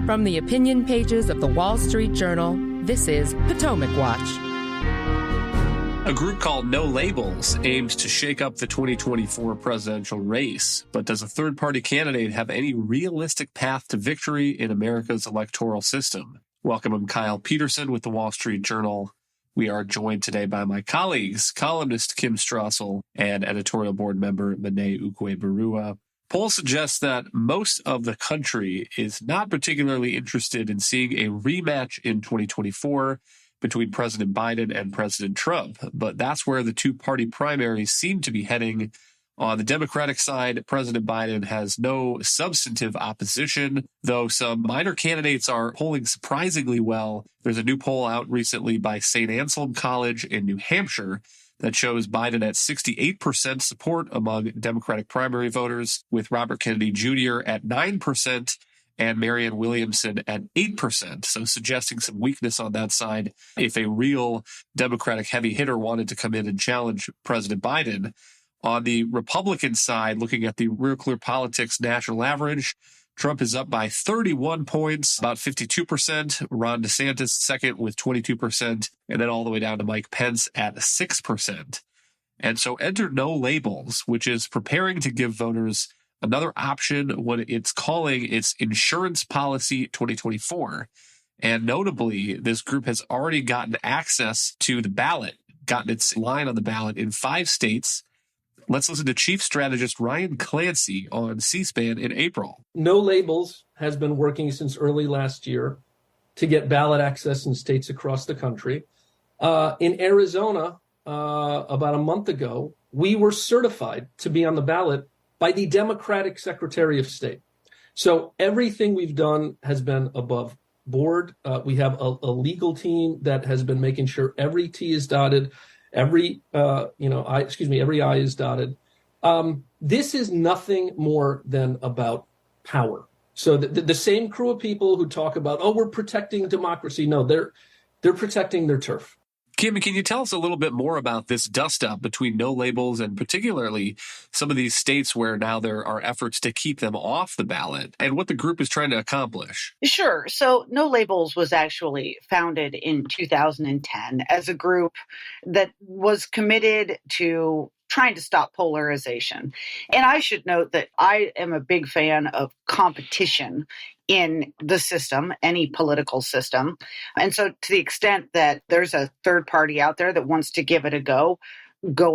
From the opinion pages of the Wall Street Journal, this is Potomac Watch. A group called No Labels aims to shake up the 2024 presidential race. But does a third-party candidate have any realistic path to victory in America's electoral system? Welcome, I'm Kyle Peterson with the Wall Street Journal. We are joined today by my colleagues, columnist Kim Strassel and editorial board member Mene Ukwe-Barua. Polls suggest that most of the country is not particularly interested in seeing a rematch in 2024 between President Biden and President Trump. But that's where the two-party primaries seem to be heading. On the Democratic side, President Biden has no substantive opposition, though some minor candidates are polling surprisingly well. There's a new poll out recently by St. Anselm College in New Hampshire that shows Biden at 68% support among Democratic primary voters, with Robert Kennedy Jr. at 9% and Marianne Williamson at 8%, so suggesting some weakness on that side if a real Democratic heavy hitter wanted to come in and challenge President Biden. On the Republican side, looking at the Real Clear Politics national average, Trump is up by 31 points, about 52%. Ron DeSantis second with 22%, and then all the way down to Mike Pence at 6%. And so enter No Labels, which is preparing to give voters another option when it's calling its Insurance Policy 2024. And notably, this group has already gotten access to the ballot, gotten its line on the ballot in 5 states. Let's listen to Chief Strategist Ryan Clancy on C-SPAN in April. No Labels has been working since early last year to get ballot access in states across the country. In Arizona, about a month ago, we were certified to be on the ballot by the Democratic Secretary of State. So everything we've done has been above board. We have a legal team that has been making sure every T is dotted, every I is dotted. This is nothing more than about power. So the same crew of people who talk about, we're protecting democracy. No, they're protecting their turf. Kim, can you tell us a little bit more about this dust-up between No Labels and particularly some of these states where now there are efforts to keep them off the ballot and what the group is trying to accomplish? Sure. So No Labels was actually founded in 2010 as a group that was committed to trying to stop polarization. And I should note that I am a big fan of competition in the system, any political system. And so to the extent that there's a third party out there that wants to give it a go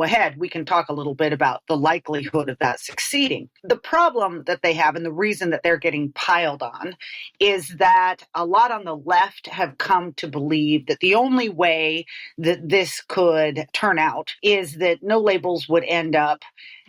ahead. We can talk a little bit about the likelihood of that succeeding. The problem that they have and the reason that they're getting piled on is that a lot on the left have come to believe that the only way that this could turn out is that No Labels would end up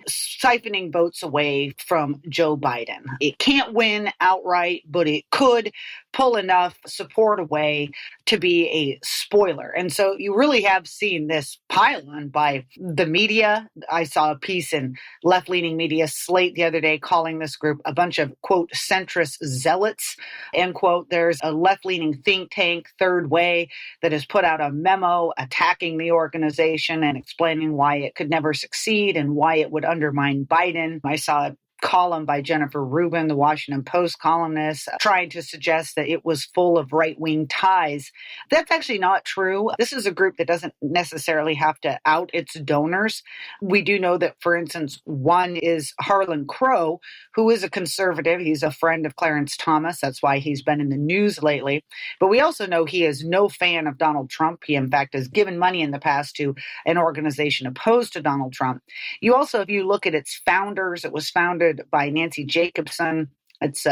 siphoning votes away from Joe Biden. It can't win outright, but it could pull enough support away to be a spoiler. And so you really have seen this pile on by the media. I saw a piece in left-leaning media, Slate, the other day calling this group a bunch of, quote, centrist zealots, end quote. There's a left-leaning think tank, Third Way, that has put out a memo attacking the organization and explaining why it could never succeed and why it would undermine Biden. I saw a column by Jennifer Rubin, the Washington Post columnist, trying to suggest that it was full of right-wing ties. That's actually not true. This is a group that doesn't necessarily have to out its donors. We do know that, for instance, one is Harlan Crow, who is a conservative. He's a friend of Clarence Thomas. That's why he's been in the news lately. But we also know he is no fan of Donald Trump. He, in fact, has given money in the past to an organization opposed to Donald Trump. You also, if you look at its founders, it was founded by Nancy Jacobson. It's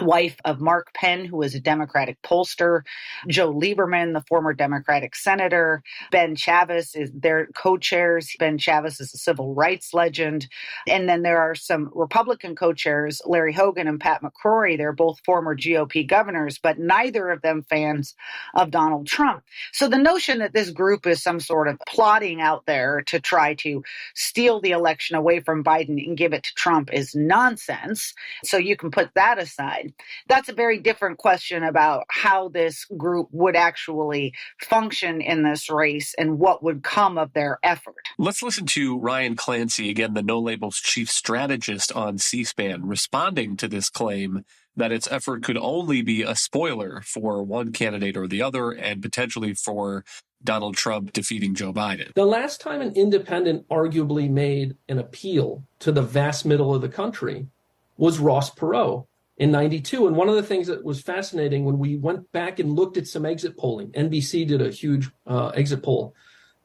wife of Mark Penn, who is a Democratic pollster, Joe Lieberman, the former Democratic senator, Ben Chavis is their co-chairs. Ben Chavis is a civil rights legend. And then there are some Republican co-chairs, Larry Hogan and Pat McCrory. They're both former GOP governors, but neither of them fans of Donald Trump. So the notion that this group is some sort of plotting out there to try to steal the election away from Biden and give it to Trump is nonsense. So you can put that aside. Biden. That's a very different question about how this group would actually function in this race and what would come of their effort. Let's listen to Ryan Clancy, again, the No Labels chief strategist on C-SPAN, responding to this claim that its effort could only be a spoiler for one candidate or the other and potentially for Donald Trump defeating Joe Biden. The last time an independent arguably made an appeal to the vast middle of the country was Ross Perot in 92. And one of the things that was fascinating when we went back and looked at some exit polling, NBC did a huge exit poll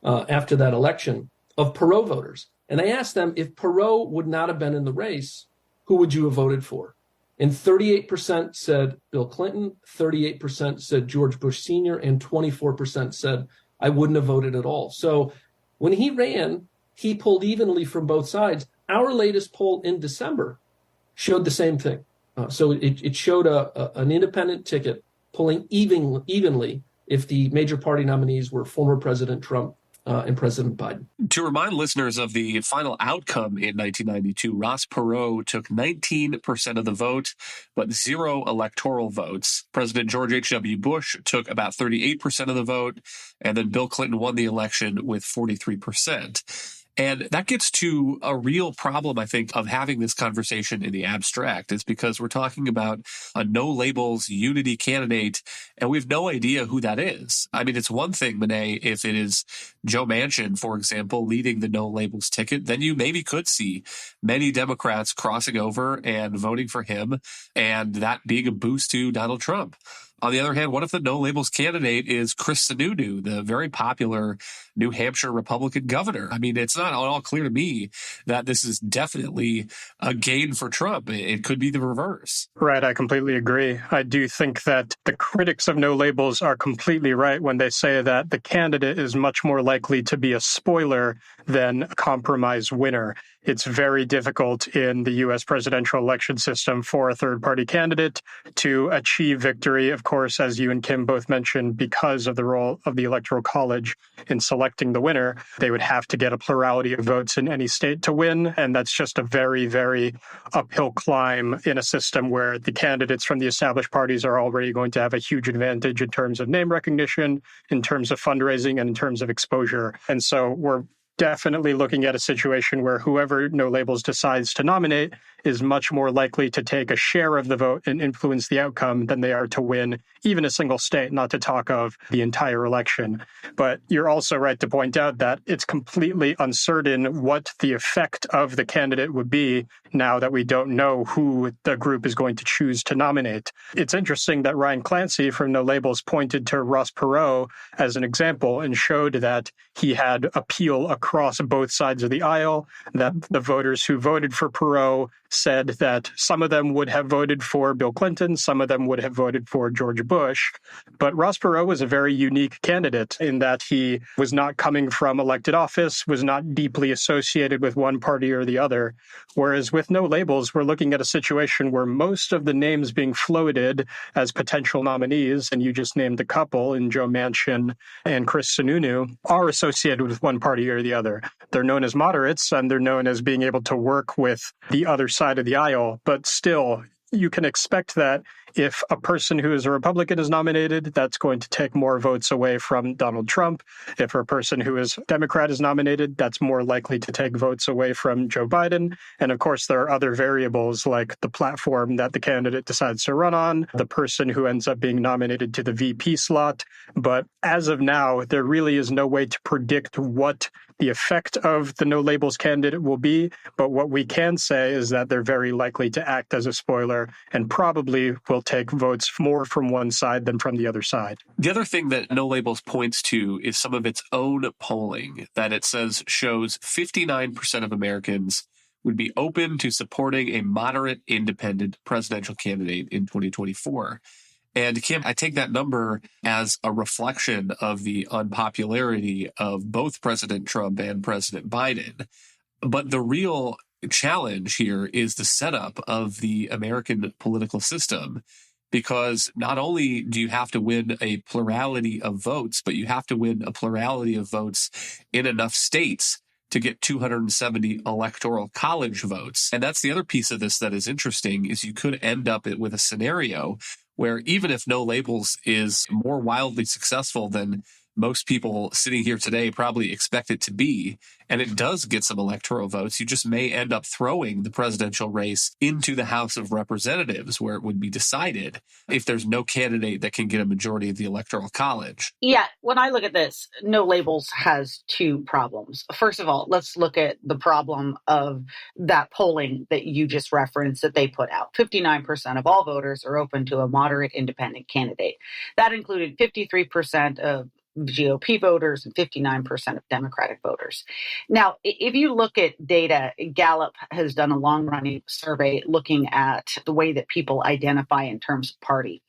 after that election of Perot voters. And I asked them, if Perot would not have been in the race, who would you have voted for? And 38% said Bill Clinton, 38% said George Bush Sr., and 24% said I wouldn't have voted at all. So when he ran, he pulled evenly from both sides. Our latest poll in December showed the same thing. So it showed an independent ticket pulling evenly if the major party nominees were former President Trump and President Biden. To remind listeners of the final outcome in 1992, Ross Perot took 19% of the vote, but 0 electoral votes. President George H.W. Bush took about 38% of the vote, and then Bill Clinton won the election with 43%. And that gets to a real problem, I think, of having this conversation in the abstract. It's because we're talking about a no labels unity candidate, and we have no idea who that is. I mean, it's one thing, Monet, if it is Joe Manchin, for example, leading the no labels ticket, then you maybe could see many Democrats crossing over and voting for him, and that being a boost to Donald Trump. On the other hand, what if the no labels candidate is Chris Sununu, the very popular New Hampshire Republican governor? I mean, it's not at all clear to me that this is definitely a gain for Trump. It could be the reverse. Right. I completely agree. I do think that the critics of no labels are completely right when they say that the candidate is much more likely to be a spoiler than a compromise winner. It's very difficult in the U.S. presidential election system for a third-party candidate to achieve victory, of course, as you and Kim both mentioned, because of the role of the Electoral College in selecting the winner. They would have to get a plurality of votes in any state to win, and that's just a very, very uphill climb in a system where the candidates from the established parties are already going to have a huge advantage in terms of name recognition, in terms of fundraising, and in terms of exposure. And so we're definitely looking at a situation where whoever No Labels decides to nominate is much more likely to take a share of the vote and influence the outcome than they are to win even a single state, not to talk of the entire election. But you're also right to point out that it's completely uncertain what the effect of the candidate would be now that we don't know who the group is going to choose to nominate. It's interesting that Ryan Clancy from No Labels pointed to Ross Perot as an example and showed that he had appeal across both sides of the aisle, that the voters who voted for Perot said that some of them would have voted for Bill Clinton, some of them would have voted for George Bush. But Ross Perot was a very unique candidate in that he was not coming from elected office, was not deeply associated with one party or the other. Whereas with No Labels, we're looking at a situation where most of the names being floated as potential nominees, and you just named a couple in Joe Manchin and Chris Sununu, are associated with one party or the other. They're known as moderates, and they're known as being able to work with the other side of the aisle, but still, you can expect that if a person who is a Republican is nominated, that's going to take more votes away from Donald Trump. If a person who is Democrat is nominated, that's more likely to take votes away from Joe Biden. And of course, there are other variables like the platform that the candidate decides to run on, the person who ends up being nominated to the VP slot. But as of now, there really is no way to predict what the effect of the No Labels candidate will be. But what we can say is that they're very likely to act as a spoiler and probably will take votes more from one side than from the other side. The other thing that No Labels points to is some of its own polling that it says shows 59% of Americans would be open to supporting a moderate independent presidential candidate in 2024. And Kim, I take that number as a reflection of the unpopularity of both President Trump and President Biden. But the real challenge here is the setup of the American political system, because not only do you have to win a plurality of votes, but you have to win a plurality of votes in enough states to get 270 Electoral College votes. And that's the other piece of this that is interesting, is you could end up with a scenario where even if No Labels is more wildly successful than most people sitting here today probably expect it to be, and it does get some electoral votes, you just may end up throwing the presidential race into the House of Representatives, where it would be decided if there's no candidate that can get a majority of the Electoral College. Yeah, when I look at this, No Labels has two problems. First of all, let's look at the problem of that polling that you just referenced that they put out. 59% of all voters are open to a moderate independent candidate. That included 53% of GOP voters and 59% of Democratic voters. Now, if you look at data, Gallup has done a long-running survey looking at the way that people identify in terms of party.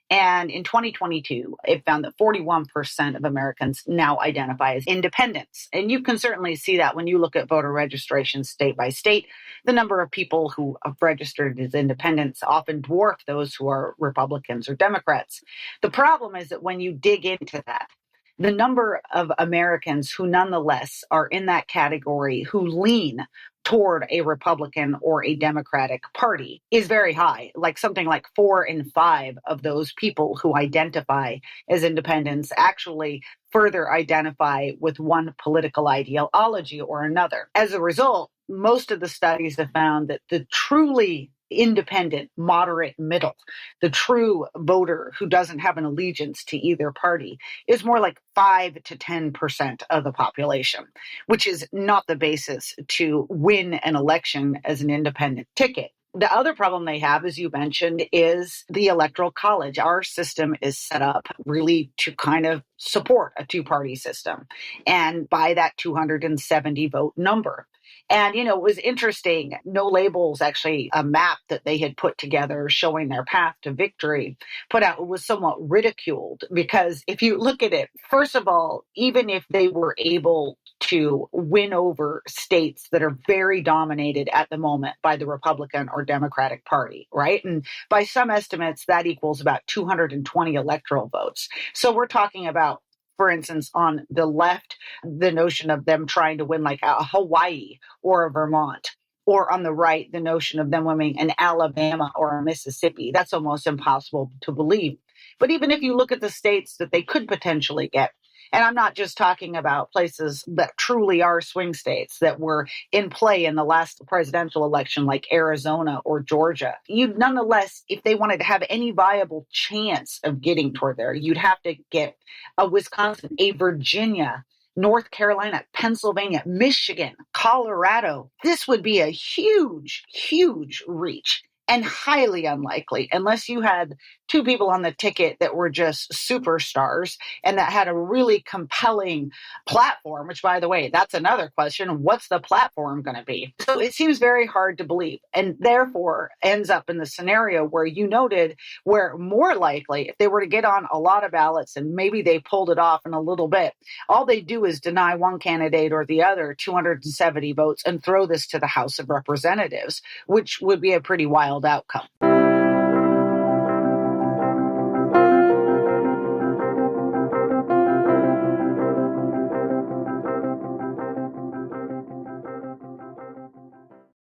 And in 2022, it found that 41% of Americans now identify as independents. And you can certainly see that when you look at voter registration state by state. The number of people who have registered as independents often dwarf those who are Republicans or Democrats. The problem is that when you dig into that, the number of Americans who nonetheless are in that category who lean toward a Republican or a Democratic party is very high, like something like 4 in 5 of those people who identify as independents actually further identify with one political ideology or another. As a result, most of the studies have found that the truly independent, moderate middle, the true voter who doesn't have an allegiance to either party, is more like 5 to 10% of the population, which is not the basis to win an election as an independent ticket. The other problem they have, as you mentioned, is the Electoral College. Our system is set up really to kind of support a two-party system, and by that 270 vote number. And, it was interesting. No Labels, actually, a map that they had put together showing their path to victory, put out, was somewhat ridiculed, because if you look at it, first of all, even if they were able to win over states that are very dominated at the moment by the Republican or Democratic Party, right? And by some estimates, that equals about 220 electoral votes. So we're talking about, for instance, on the left, the notion of them trying to win like a Hawaii or a Vermont, or on the right, the notion of them winning an Alabama or a Mississippi. That's almost impossible to believe. But even if you look at the states that they could potentially get, and I'm not just talking about places that truly are swing states that were in play in the last presidential election, like Arizona or Georgia. You'd nonetheless, if they wanted to have any viable chance of getting toward there, you'd have to get a Wisconsin, a Virginia, North Carolina, Pennsylvania, Michigan, Colorado. This would be a huge, huge reach. And highly unlikely, unless you had two people on the ticket that were just superstars and that had a really compelling platform, which, by the way, that's another question. What's the platform going to be? So it seems very hard to believe, and therefore ends up in the scenario where you noted, where more likely, if they were to get on a lot of ballots and maybe they pulled it off in a little bit, all they do is deny one candidate or the other 270 votes and throw this to the House of Representatives, which would be a pretty wild outcome.